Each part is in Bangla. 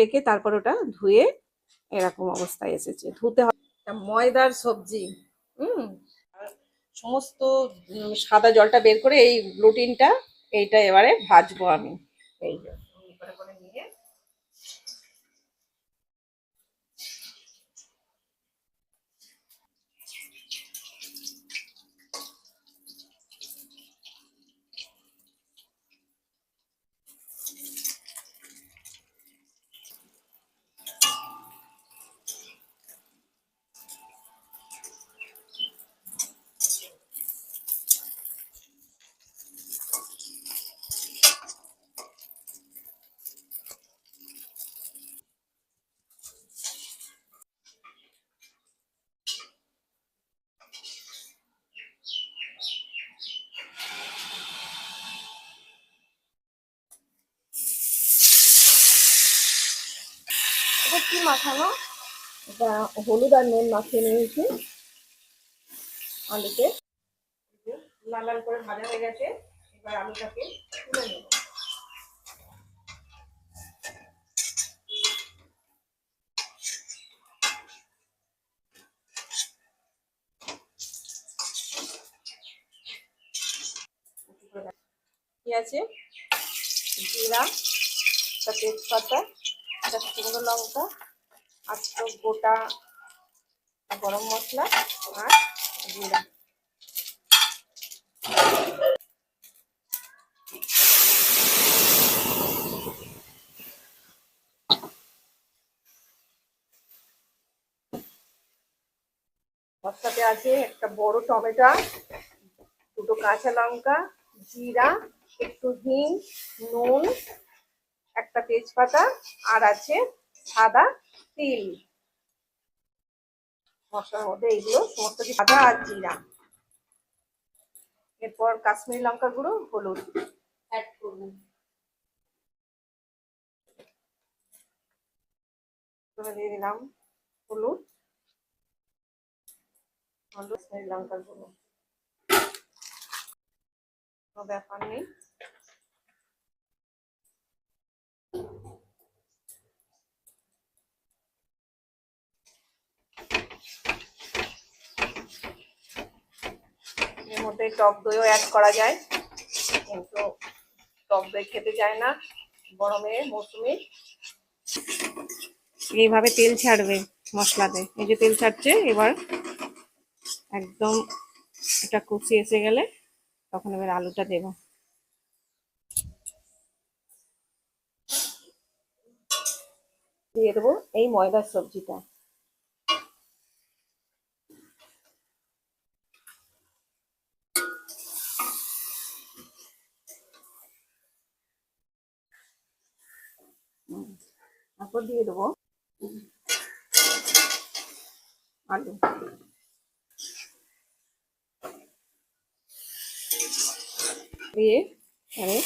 রেখে তারপর ওটা ধুয়ে এরকম অবস্থায় এসেছে। ধুতে হবে। ময়দার সবজি। আর সমস্ত সাদা জলটা বের করে এই গ্লুটিনটা এইটা এবারে ভাজবো আমি। এই যে করে করে নিয়ে এটা কি মাখানো? এটা হলুদ আর নুন মাখিয়ে নিয়েছি আলুতে। লাল লাল করে ভাজা হয়ে গেছে, এবার আলুটাকে তুলে নেব। কি আছে? জিরা, একটা তেজপাতা, একটা শুকনো লঙ্কা, আস্ত গোটা গরম মশলা আর জিরা। মশলাতে আছে একটা বড় টমেটো, দুটো কাঁচা লঙ্কা, জিরা, একটু হিং, নুন, একটা তেজপাতা, আর আছে সাদা তিল। মশলার মধ্যে এইগুলো সমস্ত কিছু, আদা আর জিরা। এরপর কাশ্মীরি লঙ্কা গুঁড়ো, হলুদ অ্যাড করবো। দিয়ে দিলাম হলুদ, কাশ্মীরি লঙ্কার গুঁড়ো। কোনো ব্যাপার নেই। এর মধ্যে টক দইও অ্যাড করা যায়, কিন্তু টক দই খেতে চায় না গরমে মৌসুমি। এইভাবে তেল ছাড়বে মশলাতে, এই যে তেল ছাড়ছে। এবার একদম এটা কষি এসে গেলে তখন এবার আলুটা দেব। দিয়ে দেবো এই ময়দার সবজিটা। তারপর দিয়ে দেবো আলু। দিয়ে এবারে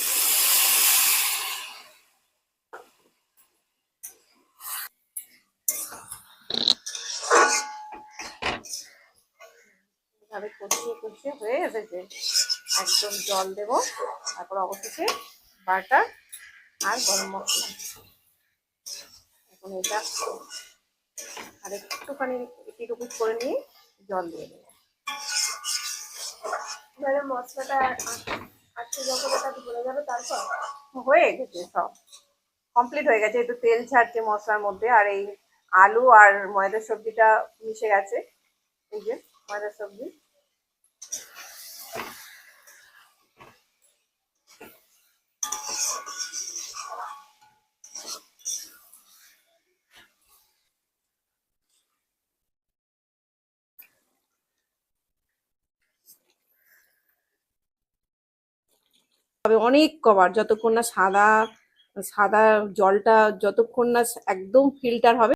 এভাবে কষিয়ে কষিয়ে হয়ে এসেছে, একদম জল দেবো। তারপর অবশেষে বাটার আর গরম মশলা। এখন এটা আর একটুখানি এপিট করে নিয়ে জল দিয়ে দেবো। এবারে মশলাটা আজকে যখন এটা ধরে যাবে তারপর হয়ে গেছে, সব কমপ্লিট হয়ে গেছে। একটু তেল ছাড়ছে মশলার মধ্যে, আর এই আলু আর ময়দার সবজিটা মিশে গেছে। এই যে ময়দার সবজি। তবে অনেক কবার, যতক্ষণ না সাদা সাদা জলটা যতক্ষণ না একদম ফিল্টার হবে